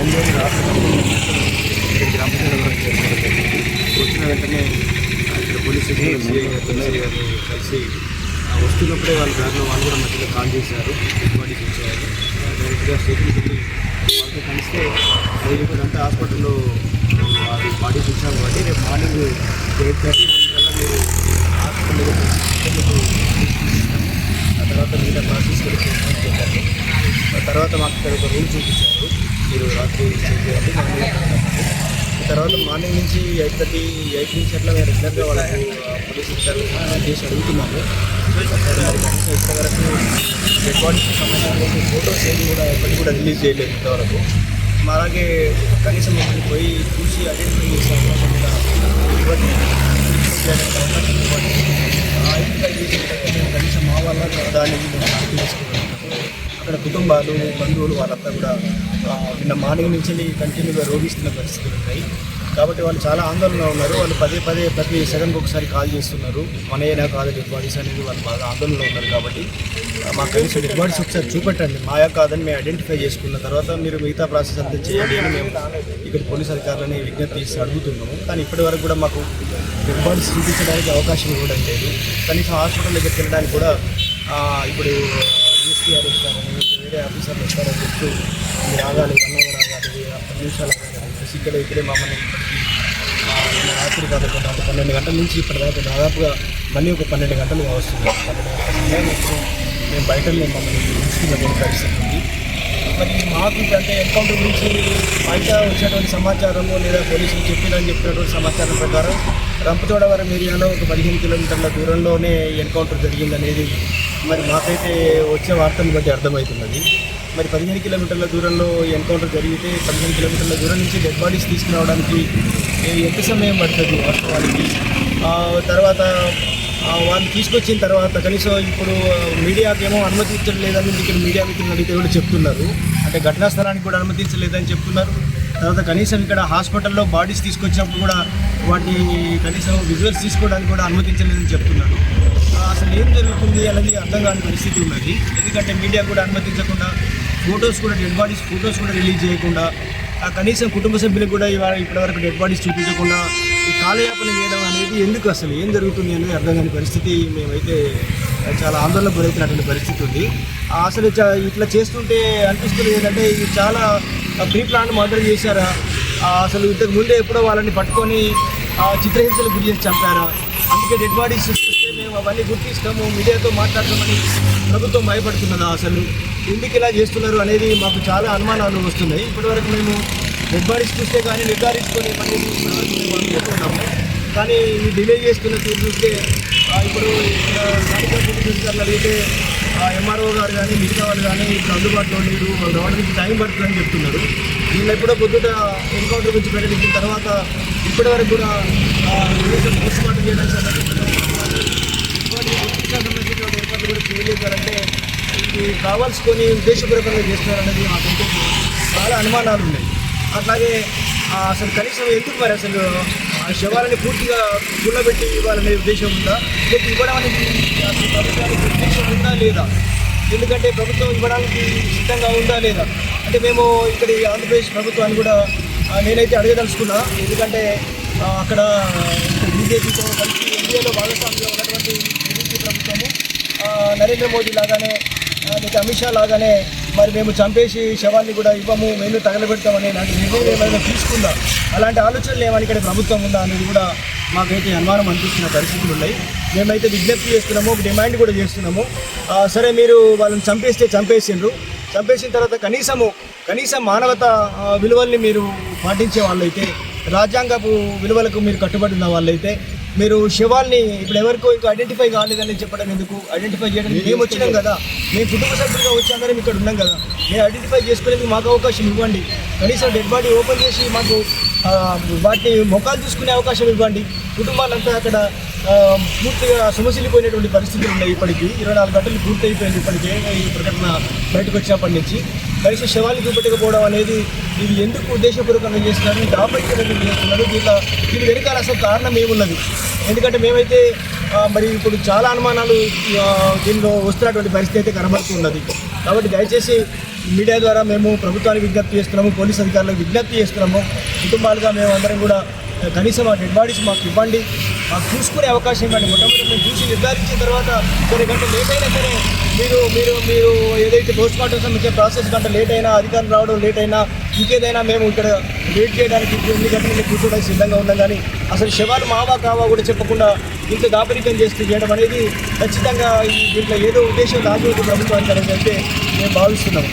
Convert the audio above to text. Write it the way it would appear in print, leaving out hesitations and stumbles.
బయలుదేరి రాష్ట్ర గ్రామ వచ్చిన వెంటనే ఇక్కడ పోలీస్ స్టేషన్ సిఐ గారు కలిసి వస్తున్నప్పుడే వాళ్ళ దారిలో వాళ్ళు కూడా మధ్యలో కాల్ చేశారు, బాడీస్ ఇచ్చారు. డైరెక్ట్గా స్టేషన్కి వెళ్ళి వాళ్ళతో కలిస్తే అది ఇప్పుడంతా హాస్పిటల్లో అది బాడీస్ ఇచ్చాము కాబట్టి రేపు మార్నింగ్ 8:30 కల్లా మీరు హాస్పిటల్లో ఆ తర్వాత మిగతా ప్రాసెస్ కూడా చేశారు. ఆ తర్వాత మాకు ఇక్కడ ఒక రూమ్ చూపించారు, మీరు రాత్రి తర్వాత మార్నింగ్ నుంచి 8 నుంచి అట్లా మేము రెగ్యులర్గా వాళ్ళకు పోలీసు అధికారులు చేసి అడుగుతున్నాము. ఇక్కడ వరకు డెడ్ బాడీస్కి సంబంధించిన ఫోటోస్ ఏది కూడా ఎప్పటికీ కూడా రిలీజ్ చేయలేదు ఇంతవరకు. అలాగే కనీసం మమ్మల్ని పోయి చూసి ఐడెంటిఫై చేసే అవకాశం కూడా ఇవ్వండి. ఐడెంటిఫై చేసినట్లయితే మేము కనీసం మా వల్ల దాన్ని మేము చేసుకున్నాము. అక్కడ కుటుంబాలు, బంధువులు వాళ్ళంతా కూడా నిన్న మార్నింగ్ నుంచి కంటిన్యూగా రోగిస్తున్న పరిస్థితులు ఉన్నాయి. కాబట్టి వాళ్ళు చాలా ఆందోళనలో ఉన్నారు. వాళ్ళు పదే ప్రతి సెకండ్కి ఒకసారి కాల్ చేస్తున్నారు. మనయేనా కాదు డెడ్ బాడీస్ అనేది వాళ్ళు బాగా ఆందోళనలో ఉన్నారు. కాబట్టి మాకు కనీసం డెడ్ బాడీస్ ఒకసారి చూపెట్టండి, మాయా కాదని మేము ఐడెంటిఫై చేసుకున్న తర్వాత మీరు మిగతా ప్రాసెస్ అంతా చేయండి అని మేము ఇక్కడ పోలీస్ అధికారులని విజ్ఞప్తి చేసి అడుగుతున్నాము. కానీ ఇప్పటి వరకు కూడా మాకు డెడ్ బాడీస్ చూపించడానికి అవకాశం ఇవ్వడం లేదు. కనీసం హాస్పిటల్ దగ్గరికి వెళ్ళడానికి కూడా ఇప్పుడు డిఎస్పీ వస్తారని వేరే ఆఫీసర్లు వస్తారని చెప్తూ మీరు ఆగాలి, 1 అవర్ ఆగాలి, 10 నిమిషాలు ఆగాలి. ఇక్కడే మమ్మల్ని రాత్రి 12 గంటల నుంచి ఇప్పటిదాకా దాదాపుగా మళ్ళీ ఒక 12 గంటలుగా వస్తుంది. 12 గంటల మేము బయట మమ్మల్ని తీసుకున్న పరిస్థితి ఉంది. మరి మాకు అంటే ఎన్కౌంటర్ గురించి బయట వచ్చినటువంటి సమాచారము లేదా పోలీసులు చెప్పినటువంటి సమాచారం ప్రకారం రంపచోడవరం ఏరియాలో ఒక 15 కిలోమీటర్ల దూరంలోనే ఎన్కౌంటర్ జరిగిందనేది మరి మాకైతే వచ్చే వార్తను బట్టి అర్థమవుతున్నది. మరి 15 కిలోమీటర్ల దూరంలో ఎన్కౌంటర్ జరిగితే 15 కిలోమీటర్ల దూరం నుంచి డెడ్ బాడీస్ తీసుకురావడానికి ఎంత సమయం పడుతుంది వాస్తవానికి? తర్వాత వాళ్ళు తీసుకొచ్చిన తర్వాత కనీసం ఇప్పుడు మీడియాకేమో అనుమతించలేదని ఇక్కడ మీడియా మిత్రులు అడిగితే కూడా చెప్తున్నారు. అంటే ఘటనా స్థలానికి కూడా అనుమతించలేదని చెప్తున్నారు. తర్వాత కనీసం ఇక్కడ హాస్పిటల్లో బాడీస్ తీసుకొచ్చినప్పుడు కూడా వాటి కనీసం విజువల్స్ తీసుకోవడానికి కూడా అనుమతించలేదని చెప్తున్నారు. అసలు ఏం జరుగుతుంది అనేది అర్థం కాని పరిస్థితి ఉన్నది. ఎందుకంటే మీడియా కూడా అనుమతించకుండా ఫొటోస్ కూడా డెడ్ బాడీస్ ఫొటోస్ కూడా రిలీజ్ చేయకుండా కనీసం కుటుంబ సభ్యులకు కూడా ఇప్పటివరకు డెడ్ బాడీస్ చూపించకుండా ఈ కాలయాపన చేయడం అనేది ఎందుకు, అసలు ఏం జరుగుతుంది అనేది అర్థం కాని పరిస్థితి. మేమైతే చాలా ఆందోళన గురవుతున్నటువంటి పరిస్థితి ఉంది. అసలు ఇట్లా చేస్తుంటే అనిపిస్తుంది ఏంటంటే ఇది చాలా ప్రీ ప్లాన్ మర్డర్ చేశారా? అసలు ఇంతకు ముందే ఎప్పుడో వాళ్ళని పట్టుకొని చిత్రహింసలు గురి చేసి చంపారా? అందుకే డెడ్ బాడీస్ చూస్తే మేము అవన్నీ గుర్తిస్తాము, మీడియాతో మాట్లాడతామని ప్రభుత్వం భయపడుతున్నదా? అసలు ఎందుకు ఇలా చేస్తున్నారు అనేది మాకు చాలా అనుమానాలు వస్తున్నాయి. ఇప్పటివరకు మేము డెడ్ బాడీస్ చూస్తే కానీ నిర్ధారించుకొని పని ఇప్పటివరకు మేము అనుకుంటున్నాము. కానీ ఈ డిలే చేస్తున్న తీరు చూస్తే ఇప్పుడు స్థానిక పోలీస్ అధికారులు అడిగితే ఎంఆర్ఓ గారు కానీ మిగతా వాళ్ళు కానీ ఇప్పుడు అందుబాటులో లేరు, వాళ్ళు రావడానికి టైం పడుతుందని చెప్తున్నారు. వీళ్ళు ఎప్పుడో పొద్దుట ఎన్కౌంటర్ గురించి ప్రకటించిన తర్వాత ఇప్పటివరకు కూడా పోస్ట్ మార్టం చేయడానికి సంబంధించిన ఏర్పాట్లు కూడా చేయలేదంటే ఇది కావాల్సుకొని ఉద్దేశపూర్వకంగా చేస్తున్నారనేది మాకంటే చాలా అనుమానాలు ఉన్నాయి. అట్లాగే అసలు కనీసం ఎందుకు మరి అసలు శవాలని పూర్తిగా గుళ్ళబెట్టి ఇవ్వాలనే ఉద్దేశం ఉందా, లేకపోతే ఇవ్వడానికి ప్రభుత్వానికి ఉద్దేశం ఉందా లేదా? ఎందుకంటే ప్రభుత్వం ఇవ్వడానికి సిద్ధంగా ఉందా లేదా అంటే మేము ఇక్కడ ఆంధ్రప్రదేశ్ ప్రభుత్వాన్ని కూడా నేనైతే అడగదలుచుకున్నా. ఎందుకంటే అక్కడ బీజేపీతో కలిసి ఎన్డీఏలో భాగస్వామ్యంలో ఉన్నటువంటి బీజేపీ ప్రభుత్వము నరేంద్ర మోదీ లాగానే లేక అమిత్ షా లాగానే మరి మేము చంపేసి శవాన్ని కూడా ఇవ్వము, మేము తగలబెడతామని ఇలాంటి నిర్ణయం ఏమైనా తీసుకుందా, అలాంటి ఆలోచనలు ఏమైనా ఇక్కడ ప్రభుత్వం ఉందా అనేది కూడా మాకైతే అనుమానం అనిపిస్తున్న పరిస్థితులు ఉన్నాయి. మేమైతే విజ్ఞప్తి చేస్తున్నాము, ఒక డిమాండ్ కూడా చేస్తున్నాము. సరే మీరు వాళ్ళని చంపేసిన తర్వాత కనీసం మానవతా విలువల్ని మీరు పాటించే వాళ్ళైతే, రాజ్యాంగపు విలువలకు మీరు కట్టుబడి ఉన్న వాళ్ళైతే మీరు శవాల్ని ఇప్పుడు ఎవరికో ఇంకా ఐడెంటిఫై కాలేదని చెప్పడం ఎందుకు? ఐడెంటిఫై చేయడానికి మేము వచ్చినాం కదా, మేము కుటుంబ సభ్యులుగా వచ్చి అందరం ఇక్కడ ఉన్నాం కదా, మేము ఐడెంటిఫై చేసుకునేందుకు మాకు అవకాశం ఇవ్వండి. కనీసం డెడ్ బాడీ ఓపెన్ చేసి మాకు వాటిని మొక్కలు చూసుకునే అవకాశం ఇవ్వండి. కుటుంబాలంతా అక్కడ పూర్తిగా సమస్యలిపోయినటువంటి పరిస్థితులు ఉన్నాయి. ఇప్పటికీ 24 గంటలు పూర్తి అయిపోయింది ఇప్పటికే ఈ ప్రకటన బయటకు వచ్చినప్పటి నుంచి. కనీసం శవాన్ని చూపెట్టకపోవడం అనేది ఇది ఎందుకు ఉద్దేశపూర్వకంగా చేస్తున్నారు, దాపరికరంగా చేస్తున్నారు, దీని వెనకాల అసలు కారణం ఏమున్నది? ఎందుకంటే మేమైతే మరి ఇప్పుడు చాలా అనుమానాలు దీనిలో వస్తున్నటువంటి పరిస్థితి అయితే కనబడుతున్నది. కాబట్టి దయచేసి మీడియా ద్వారా మేము ప్రభుత్వానికి విజ్ఞప్తి చేస్తున్నాము, పోలీస్ అధికారులకు విజ్ఞప్తి చేస్తున్నాము. కుటుంబాలుగా మేము అందరం కూడా కనీసం ఆ డెడ్ బాడీస్ మాకు ఇవ్వండి, మాకు చూసుకునే అవకాశం ఇవ్వండి. మొట్టమొదటి మేము చూసి నిర్ధారించిన తర్వాత కొన్ని గంటలు లేట్ అయినా సరే మీరు మీరు మీరు ఏదైతే పోస్ట్ మార్టం సంబంధించిన ప్రాసెస్ గంట లేట్ అయినా, అధికారులు రావడం లేట్ అయినా, ఇంకేదైనా మేము ఇక్కడ వెయిట్ చేయడానికి 8 గంటల కూర్చోడానికి సిద్ధంగా ఉన్నాం. కానీ అసలు శవాలు మావా కావా కూడా చెప్పకుండా ఇంత దాపరికం చేయడం అనేది ఖచ్చితంగా దీంట్లో ఏదో ఉద్దేశం దాగి ప్రభుత్వానికి అనేది అయితే మేము భావిస్తున్నాము.